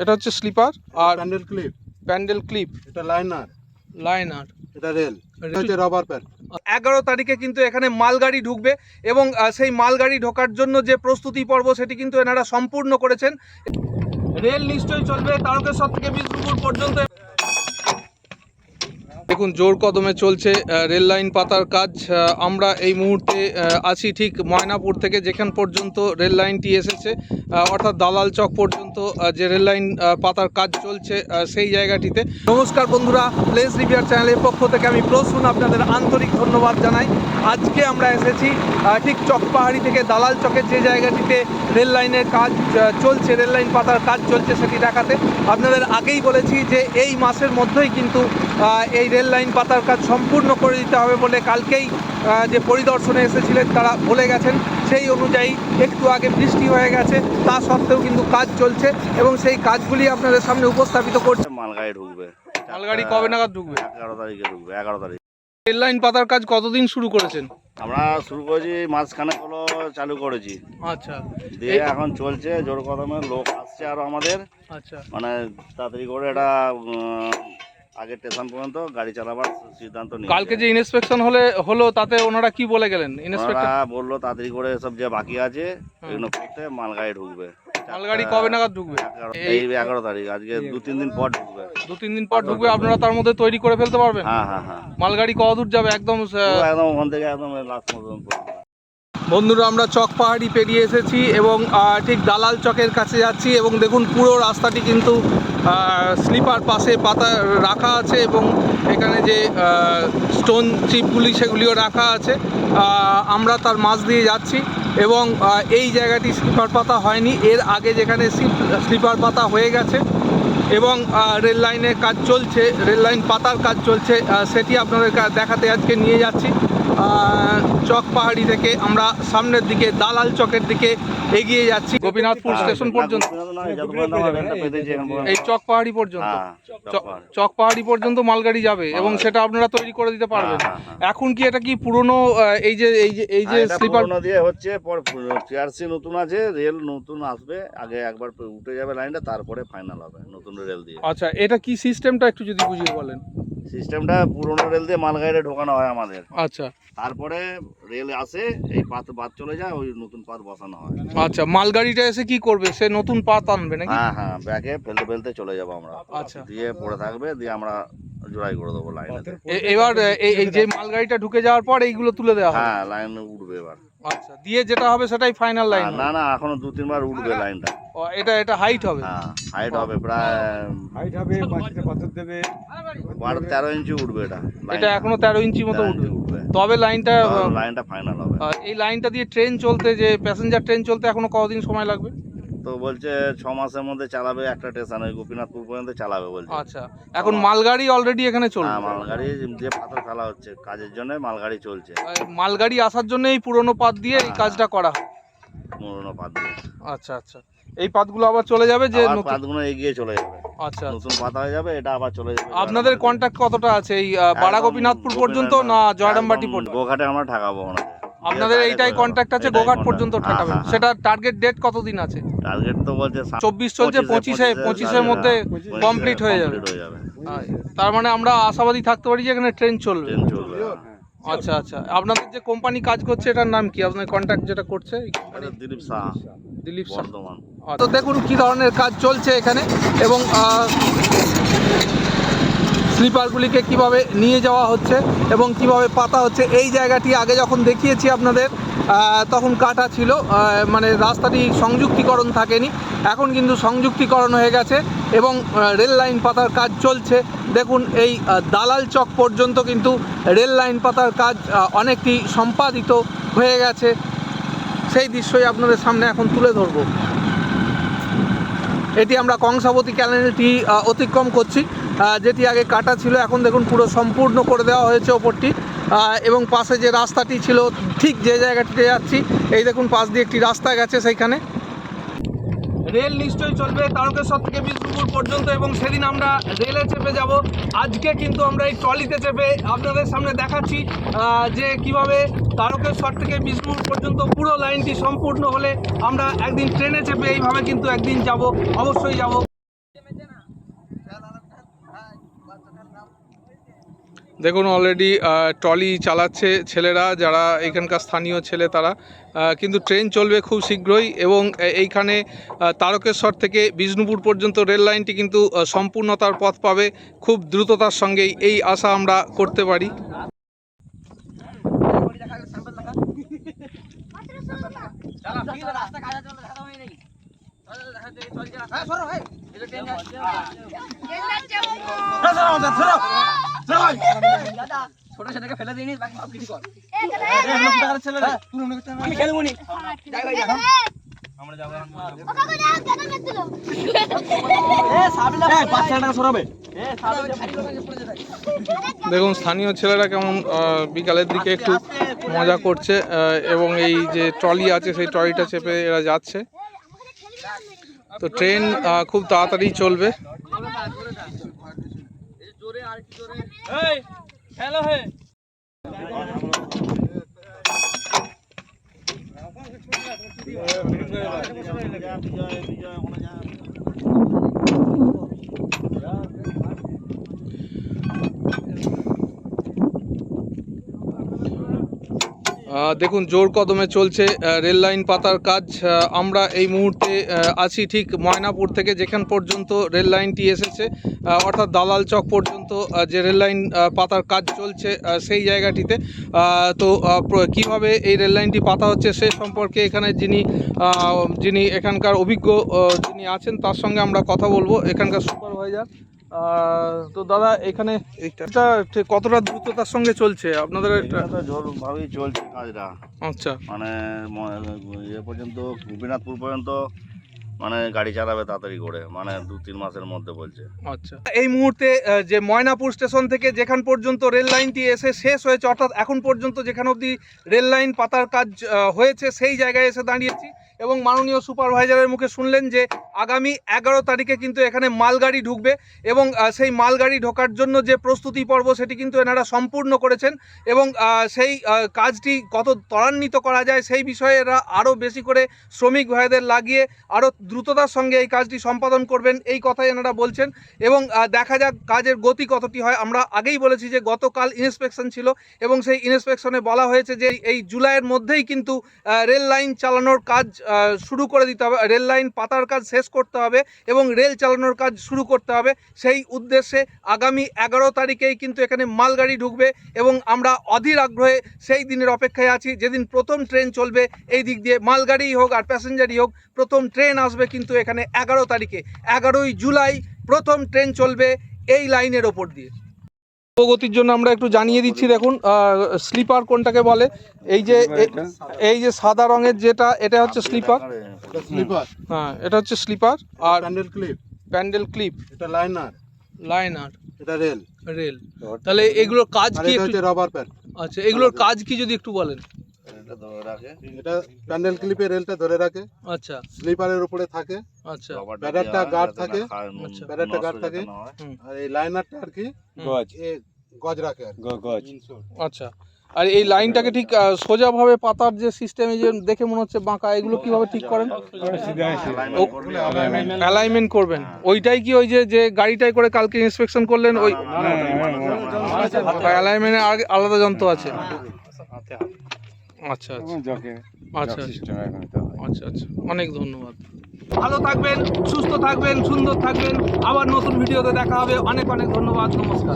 এটা হচ্ছে স্লিপার আর প্যান্ডেল ক্লিপ, এটা লাইনার, এটা রেল, এটা হচ্ছে রবার প্যাড। 11 তারিখে কিন্তু এখানে মালগাড়ি ঢুকবে এবং সেই মালগাড়ি ঢোকার জন্য যে প্রস্তুতি পর্ব সেটি কিন্তু এনারা সম্পূর্ণ করেছেন। রেল নিশ্চয়ই চলবে তারকেশ্বর থেকে বিষ্ণুপুর পর্যন্ত। দেখুন জোর কদমে চলছে রেল লাইন পাতার কাজ। আমরা এই মুহূর্তে আছি ঠিক ময়নাপুর থেকে, যেখান পর্যন্ত রেল লাইনটি এসেছে, অর্থাৎ দালাল চক পর্যন্ত যে রেল লাইন পাতার কাজ চলছে সেই জায়গাটিতে। নমস্কার বন্ধুরা, প্লেস রিভিউয়ার চ্যানেলের পক্ষ থেকে আমি প্রসূন আপনাদের আন্তরিক ধন্যবাদ জানাই। আজকে আমরা এসেছি ঠিক চকপাহাড়ি থেকে দালাল চকের যে জায়গাটিতে রেল লাইনের কাজ চলছে, রেল লাইন পাতার কাজ চলছে সেটি দেখাতে। আপনাদের আগেই বলেছি যে এই মাসের মধ্যেই কিন্তু এই রেল লাইন পাতার কাজ সম্পূর্ণ করে দিতে হবে বলে কালকেই যে পরিদর্শনে এসেছিলেন তারা বলে গেছেন। সেই অনুযায়ী একটু আগে বৃষ্টি হয়ে গেছে, তা সত্ত্বেও কিন্তু কাজ চলছে এবং সেই কাজগুলি আপনাদের সামনে উপস্থাপিত করছে। মালগাড়ি ঢুকবে, মালগাড়ি কবে নাগাদ ঢুকবে? 11 তারিখে ঢুকবে। 11 তারিখ। রেল লাইন পাতার কাজ কতদিন শুরু করেছেন? আমরা শুরু করেছি মাঝখানে হলো, চালু করেছি, আচ্ছা, দিয়ে এখন চলছে জোর কদমে। লোক আসছে আরো আমাদের, আচ্ছা, মানে তাড়াতাড়ি করে এটা আগে স্টেশন পর্যন্ত গাড়ি চালাবার সিদ্ধান্ত নিই। কালকে যে ইন্সপেকশন হলো তাতে ওনারা কি বলে গেলেন? ইন্সপেক্টর বললো তাড়াতাড়ি করে সব যে বাকি আছে এগুলো করতে মালগাড়ি ঢুকবে। মালগাড়ি কবে নাগাদ ঢুকবে? এই 11 তারিখ, আজকে 2-3 দিন পর ঢুকবে। 2-3 দিন পর ঢুকবে। আপনারা তার মধ্যে তৈরি করে ফেলতে পারবেন? হ্যাঁ হ্যাঁ হ্যাঁ। মালগাড়ি কত দূর যাবে? একদম ওখান থেকে একদম লাস্ট পর্যন্ত। বন্ধুরা, আমরা চকপাহাড়ি পেরিয়ে এসেছি এবং ঠিক দালাল চকের কাছে যাচ্ছি এবং দেখুন পুরো রাস্তাটি কিন্তু স্লিপার পাশে পাতা রাখা আছে এবং এখানে যে স্টোন চিপগুলি সেগুলিও রাখা আছে। আমরা তার মাঝ দিয়ে যাচ্ছি এবং এই জায়গাটি স্লিপার পাতা হয়নি, এর আগে যেখানে স্লিপার পাতা হয়ে গেছে এবং রেল লাইনের কাজ চলছে, রেল লাইন পাতার কাজ চলছে, সেটি আপনাদের দেখাতে আজকে নিয়ে যাচ্ছি। চকপাহাড়ি থেকে আমরা সামনের দিকে দালাল চকের দিকে এগিয়ে যাচ্ছি, গোপীনাথপুর স্টেশন পর্যন্ত। এই চকপাহাড়ি পর্যন্ত, চকপাহাড়ি পর্যন্ত মালগাড়ি যাবে এবং সেটা আপনারা তৈরি করে দিতে পারবেন। এখন কি এটা কি পুরনো এই যে স্লিপার দিয়ে হচ্ছে, টিআরসি নতুন আছে, রেল নতুন আসবে, আগে একবার উঠে যাবে লাইনটা, তারপরে ফাইনাল হবে নতুন রেল দিয়ে। আচ্ছা, এটা কি সিস্টেমটা একটু যদি বুঝিয়ে বলেন? সিস্টেমটা পুরোনো রেল দিয়ে মালগাড়ি ঢোকানো হয় আমাদের। আচ্ছা, তারপরে রেল আসে, এই পাত বাদ চলে যায়, ওই নতুন পাত বসানো হয়। আচ্ছা, মালগাড়িটা এসে কি করবে? সে নতুন পাত আনবে নাকি? হ্যাঁ হ্যাঁ, ব্যাগে ফেলতে ফেলতে চলে যাবো আমরা। আচ্ছা, দিয়ে পড়ে থাকবে, দিয়ে আমরা জোড়াই করে দেবো লাইনে। এবার এই যে মালগাড়িটা ঢুকে যাওয়ার পর এইগুলো তুলে দেওয়া হবে? হ্যাঁ, লাইন উঠবে এবার। আচ্ছা, দিয়ে যেটা হবে সেটাই ফাইনাল লাইন? না না, এখনো 2-3 বার উঠবে লাইনটা। এটা হাইট হবে? হ্যাঁ, হাইট হবে, প্রায় হাইট হবে, মাটিতে পাথর দেবে, 13 ইঞ্চি উঠবে এটা। এটা এখনো 13 ইঞ্চি মতো উঠবে, তবে লাইনটা ফাইনাল হবে। এই লাইনটা দিয়ে ট্রেন চলতে, যে প্যাসেঞ্জার ট্রেন চলতে এখনো কতদিন সময় লাগবে? তো বলছে 6 মাসের মধ্যে চালাবে একটা স্টেশন, ওই গোপীনাথপুর পর্যন্ত চালাবে বলছে। আচ্ছা, এখন মালগাড়ি অলরেডি এখানে চলছে? হ্যাঁ, মালগাড়ি দিয়ে পাথর ফেলা হচ্ছে, কাজের জন্য মালগাড়ি চলছে। মালগাড়ি আসার জন্য এই পুরনো পাত দিয়ে এই কাজটা করা হয়? পুরোনো পাত দিয়ে। আচ্ছা আচ্ছা, এই পাতগুলো আবার চলে যাবে, যে পাতগুলো এগিয়ে চলে যাবে। আচ্ছা, নতুন পাতা হয়ে যাবে, এটা আবার চলে যাবে। আপনাদের কন্ট্যাক্ট কতটা আছে এই বাড়া গোপীনাথপুর পর্যন্ত না জয়রামবাটি পর্যন্ত? গোঘাটে আমরা ঠাকাবো না। আপনাদের এইটাই কন্ট্যাক্ট আছে, গোঘাট পর্যন্ত ঠাকাবেন? সেটা টার্গেট ডেট কতদিন আছে? টার্গেট তো বলছে 24 চলছে, 25-এর মধ্যে কমপ্লিট হয়ে যাবে। তার মানে আমরা আশাবাদী থাকতে পারি যে এখানে ট্রেন চলবে। আচ্ছা আচ্ছা, আপনাদের যে কোম্পানি কাজ করছে এটার নাম কি? আপনার কন্ট্যাক্ট যেটা করছে? দিলীপ সাহা। দিলীপ সাহা। তো দেখুন কি ধরনের কাজ চলছে এখানে এবং স্লিপারগুলিকে কিভাবে নিয়ে যাওয়া হচ্ছে এবং কিভাবে পাতা হচ্ছে। এই জায়গাটি আগে যখন দেখিয়েছি আপনাদের তখন কাটা ছিল, মানে রাস্তাটি সংযুক্তিকরণ থাকেনি, এখন কিন্তু সংযুক্তিকরণ হয়ে গেছে এবং রেল লাইন পাতার কাজ চলছে। দেখুন এই দালাল চক পর্যন্ত কিন্তু রেল লাইন পাতার কাজ অনেকটি সম্পাদিত হয়ে গেছে, সেই দৃশ্যই আপনাদের সামনে এখন তুলে ধরব। এটি আমরা কংসাবতী ক্যানেলটি অতিক্রম করছি, যেটি আগে কাটা ছিল, এখন দেখুন পুরো সম্পূর্ণ করে দেওয়া হয়েছে ওপরটি। এবং পাশে যে রাস্তাটি ছিল, ঠিক যে জায়গাটিতে যাচ্ছি, এই দেখুন পাশ দিয়ে একটি রাস্তা গেছে, সেইখানে রেল নিশ্চয়ই চলবে তারকেশ্বর থেকে বিষ্ণুপুর পর্যন্ত এবং সেদিন আমরা রেলে চেপে যাব। আজকে কিন্তু আমরা এই ট্রলিতে চেপে আপনাদের সামনে দেখাচ্ছি যে কিভাবে তারকেশ্বর থেকে বিষ্ণুপুর পর্যন্ত পুরো লাইনটি সম্পূর্ণ হলে আমরা একদিন ট্রেনে চেপে এইভাবে কিন্তু একদিন যাব, অবশ্যই যাব। দেখুন অলরেডি ট্রলি চালাচ্ছে ছেলেরা, যারা এখানকার স্থানীয় ছেলে তারা। কিন্তু ট্রেন চলবে খুব শীঘ্রই এবং এইখানে তারকেশ্বর থেকে বিষ্ণুপুর পর্যন্ত রেল লাইনটি কিন্তু সম্পূর্ণতার পথ পাবে খুব দ্রুততার সঙ্গেই, এই আশা আমরা করতে পারি। ছোট ছেলেকে ফেলে দিইনি, বাকি সব কিছু কর। দেখুন স্থানীয় ছেলেরা কেমন বিকালের দিকে একটু মজা করছে এবং এই যে ট্রলি আছে সেই ট্রলিটা চেপে এরা যাচ্ছে। তো ট্রেন খুব তাড়াতাড়ি চলবে। দেখুন জোর কদমে চলছে রেল লাইন পাতার কাজ। আমরা এই মুহূর্তে আছি ঠিক ময়নাপুর থেকে, যেখান পর্যন্ত রেল লাইনটি এসেছে অর্থাৎ দালাল চক পর্যন্ত যে রেল লাইন পাতার কাজ চলছে সেই জায়গাটিতে। তো কিভাবে এই রেল লাইনটি পাতা হচ্ছে সে সম্পর্কে এখানে যিনি এখানকার অভিজ্ঞ যিনি আছেন তার সঙ্গে আমরা কথা বলবো, এখানকার সুপারভাইজার। তো দাদা এখানে এটা কতটা দ্রুততার সঙ্গে চলছে আপনাদের? এটা তো জোরভাবেই চলছে কাজটা। আচ্ছা, মানে এ পর্যন্ত গোপীনাথপুর পর্যন্ত মানে গাড়ি চালাবে তাড়াতাড়ি করে, মানে 2-3 মাসের মধ্যে বলছে। আচ্ছা, এই মুহূর্তে যে ময়নাপুর স্টেশন থেকে যেখান পর্যন্ত রেল লাইনটি এসে শেষ হয়েছে, অর্থাৎ এখন পর্যন্ত যেখান অবধি রেল লাইন পাতার কাজ হয়েছে সেই জায়গায় এসে দাঁড়িয়েছি এবং মাননীয় সুপারভাইজারের মুখে শুনলেন যে আগামী 11 তারিখে কিন্তু এখানে মালগাড়ি ঢুকবে এবং সেই মালগাড়ি ঢোকার জন্য যে প্রস্তুতি পর্ব সেটি কিন্তু এনারা সম্পূর্ণ করেছেন এবং সেই কাজটি কত ত্বরান্বিত করা যায় সেই বিষয়ে এরা আরও বেশি করে শ্রমিক ভাইদের লাগিয়ে আরও দ্রুততার সঙ্গে এই কাজটি সম্পাদন করবেন, এই কথাই এনারা বলছেন। এবং দেখা যাক কাজের গতি কতটি হয়। আমরা আগেই বলেছি যে গতকাল ইন্সপেকশন ছিল এবং সেই ইন্সপেকশনে বলা হয়েছে যে এই জুলাইয়ের মধ্যেই কিন্তু রেল লাইন চালানোর কাজ শুরু করে দিতে হবে, রেল লাইন পাতার কাজ শেষ করতে হবে এবং রেল চালানোর কাজ শুরু করতে হবে। সেই উদ্দেশ্যে আগামী 11 তারিখেই কিন্তু এখানে মালগাড়ি ঢুকবে এবং আমরা অধীর আগ্রহে সেই দিনের অপেক্ষায় আছি যেদিন প্রথম ট্রেন চলবে এই দিক দিয়ে, মালগাড়িই হোক আর প্যাসেঞ্জারই হোক, প্রথম ট্রেন আসবে কিন্তু এখানে 11 তারিখে। 11ই জুলাই প্রথম ট্রেন চলবে এই লাইনের ওপর দিয়ে। প্রগতির জন্য আমরা একটু জানিয়ে দিচ্ছি। দেখুন স্লিপার কোনটাকে বলে, এই যে সাদা রঙের যেটা, এটা হচ্ছে স্লিপার। স্লিপার, হ্যাঁ এটা হচ্ছে স্লিপার। আর প্যান্ডেল ক্লিপ, এটা লাইনার, এটা রেল। তাহলে এগুলোর কাজ কি? এটা হচ্ছে রাবার প্যাড। আচ্ছা, এগুলোর কাজ কি যদি একটু বলেন? এটা ধরে রাখে, এটা প্যান্ডেল ক্লিপে রেলটা ধরে রাখে। আচ্ছা, স্লিপারের উপরে থাকে। আচ্ছা, প্যাডেরটা গার্ড থাকে, আচ্ছা, প্যাডেরটা গার্ড থাকে। আর এই লাইনারটা আর কি গজ রাখে আর গজ। আচ্ছা, আর এই লাইনটাকে ঠিক সোজাভাবে পাতার যে সিস্টেম, এই যে দেখে মনে হচ্ছে বাঁকা, এগুলো কিভাবে ঠিক করেন? অ্যালাইনমেন্ট করবেন। ওইটাই কি ওই যে গাড়িটাই করে কালকে ইন্সপেকশন করলেন ওই অ্যালাইনমেন্টের আলাদা যন্ত্র আছে? আচ্ছা আচ্ছা, অনেক ধন্যবাদ। ভালো থাকবেন, সুস্থ থাকবেন, সুন্দর থাকবেন। আবার নতুন ভিডিওতে দেখা হবে। অনেক অনেক ধন্যবাদ, নমস্কার।